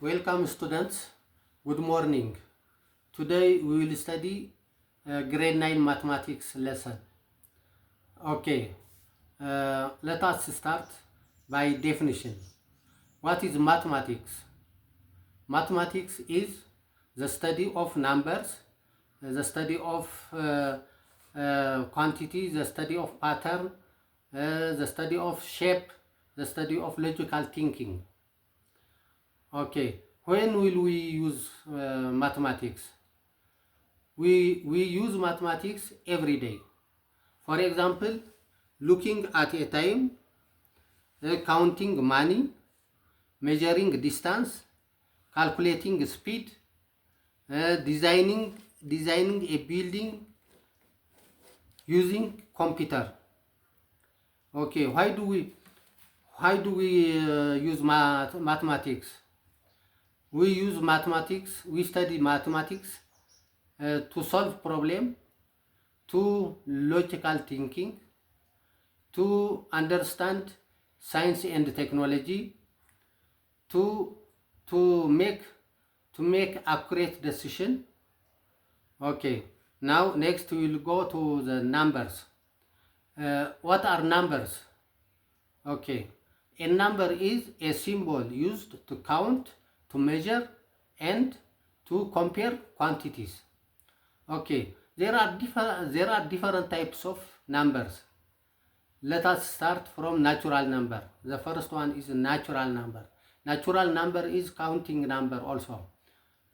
Welcome students, good morning. Today we will study grade 9 mathematics lesson. Okay, let us start by definition. What is mathematics? Mathematics is the study of numbers, the study of quantity, the study of pattern, the study of shape, the study of logical thinking. Okay, when will we use mathematics? We use mathematics every day. For example, looking at a time, counting money, measuring distance, calculating speed, designing a building using computer. Okay, why do we use mathematics? We use mathematics, we study mathematics to solve problem, to logical thinking, to understand science and technology, to make accurate decision. Okay, now next we will go to the numbers. What are numbers? Okay, a number is a symbol used to count, to measure, and to compare quantities. Okay, there are different types of numbers. Let us start from natural number. The first one is natural number. Natural number is counting number also.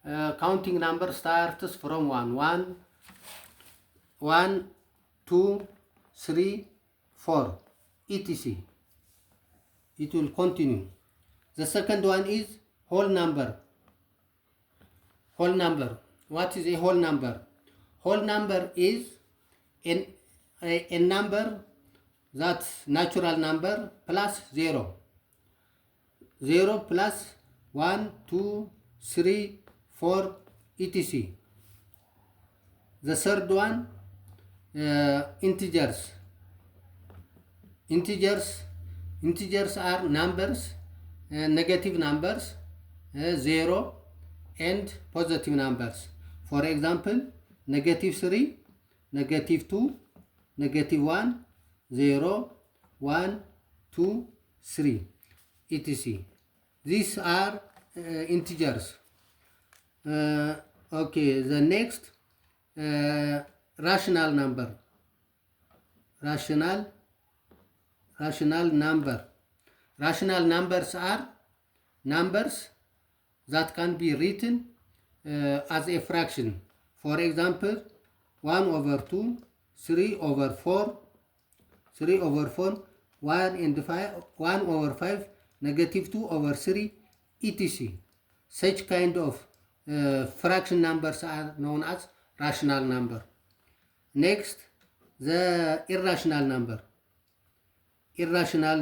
Counting number starts from 1, 2, 3, 4, etc. It will continue. The second one is whole number. Whole number. What is a whole number? Whole number is a number that's natural number plus 0. 0 plus 1, 2, 3, 4, etc. The third one, integers. Integers are numbers, negative numbers, 0 and positive numbers. For example, -3, -2, -1, 0, 1, 2, 3, etc. These are integers. Okay, the next, rational number. Rational number. Rational numbers are numbers that can be written as a fraction. For example, 1/2, 3/4, 1/5, -2/3, etc. Such kind of fraction numbers are known as rational number. Next, the irrational number. Irrational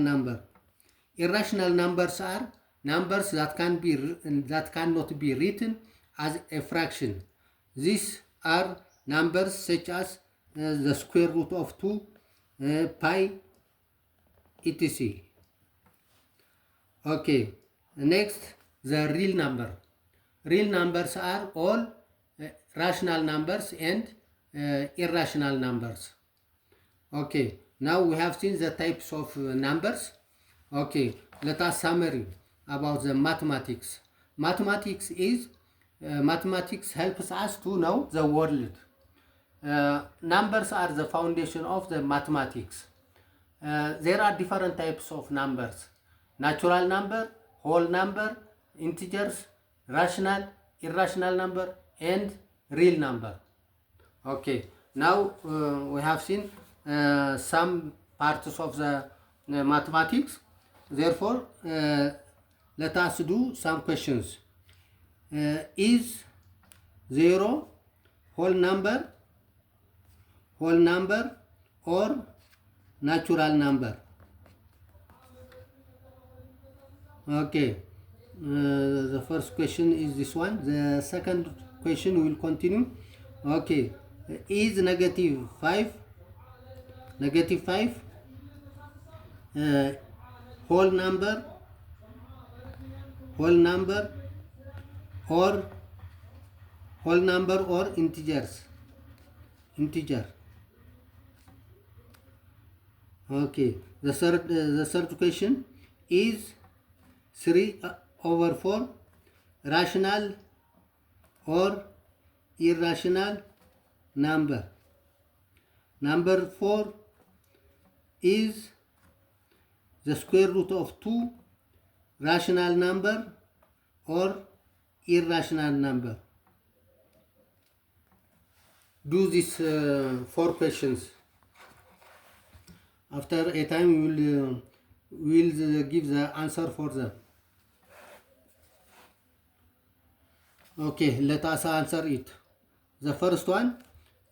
numbers are numbers that cannot be written as a fraction. These are numbers such as the square root of 2, pi, etc. Okay, next, the real number. Real numbers are all rational numbers and irrational numbers. Okay, now we have seen the types of numbers. Okay, let us summary about the mathematics. Mathematics helps us to know the world. Numbers are the foundation of the mathematics. There are different types of numbers: natural number, whole number, integers, rational, irrational number, and real number. Okay, now we have seen some parts of the mathematics. Therefore, let us do some questions. Is 0 whole number or natural number? Okay, the first question is this one. The second question will continue. Okay, is -5 whole number or whole number or integer. Okay, the third question is 3 over 4 rational or irrational number. Number 4 is the square root of 2 rational number or irrational number. Do these 4 questions. After a time we will give the answer for them. Okay, let us answer it. The first one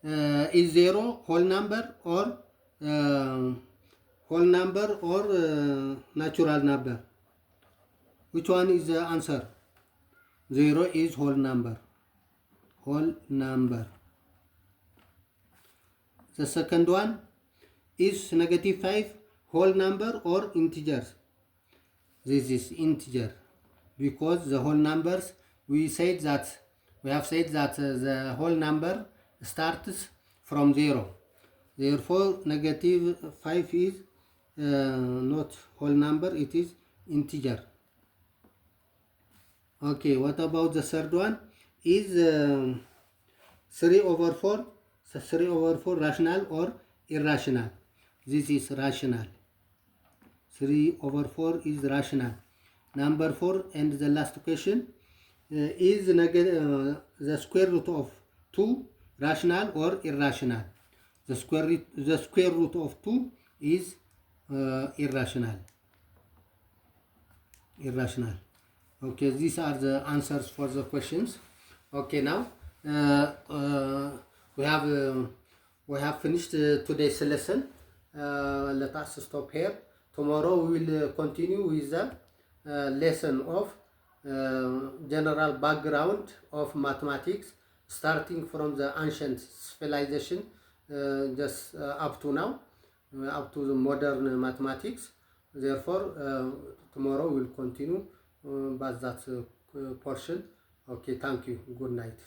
is 0 whole number or natural number. Which one is the answer? 0 is whole number. The second one is negative 5 whole number or integers. This is integer because the whole numbers we have said that the whole number starts from 0. Therefore negative 5 is not whole number, it is integer. Okay, what about the third one? Is 3 over 4 rational or irrational? This is rational. 3 over 4 is rational. Number 4 and the last question is the square root of 2 rational or irrational? The square root of 2 is irrational. Okay, these are the answers for the questions. Okay, now we have finished today's lesson. Let us stop here. Tomorrow we will continue with the lesson of general background of mathematics, starting from the ancient civilization just up to now, up to the modern mathematics. Therefore, tomorrow we will continue by that portion. Okay, thank you. Good night.